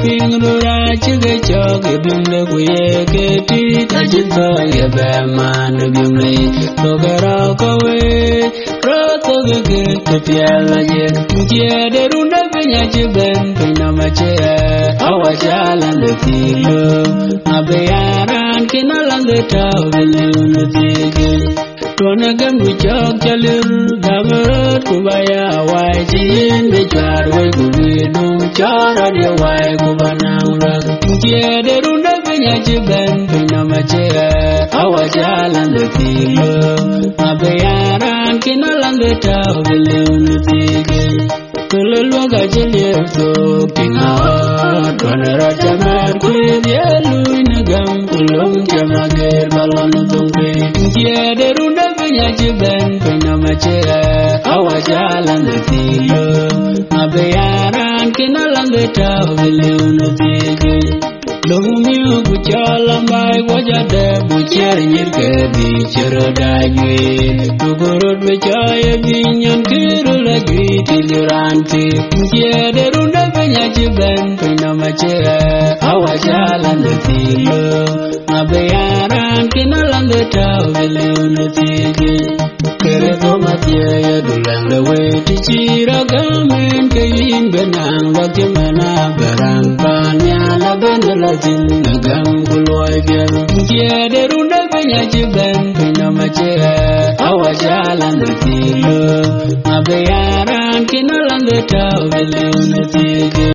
ping rura chiga chog bim le kuye ke ti ta chin so ye be man bim le to gara ko we ro to ge ke piala ye je de runda pinya chi ben pina ma che awa jala le ti lo abe yaran kinalan de ta le no ti ge Tona gamu chok chalir gamarot kubaya wai chin de char wai kubi dum chara de wai kubanang rak Kiede runda pinya chiben pinya mache awa jalan de tilo Abayaran kinalan de tau bilun tige Kululwa gajilir to pinga Tona raja mer kuid yelu inagam kulung jamagir balon tungpe Kiede runda pinya chiben pinya mache awa jalan de tilo Abayaran kinalan de tau bilun tige Lungu kuchala mai wajade bucer nyirke di cerodajwe Tugurut becaya binyan kiru lagi tiliranti Kiede runda penya ciben penya macera awa jalan de tilo Abayaran kinalan de tau bilun tige Kere tomatia ya dulang lewe ticira gamen kain benang bagaimana barang panyala benela Nagam kuloi biar Kiede runda penya ciben penya macera awa jalan de tilo Abayaran kinalan de tau bilun tige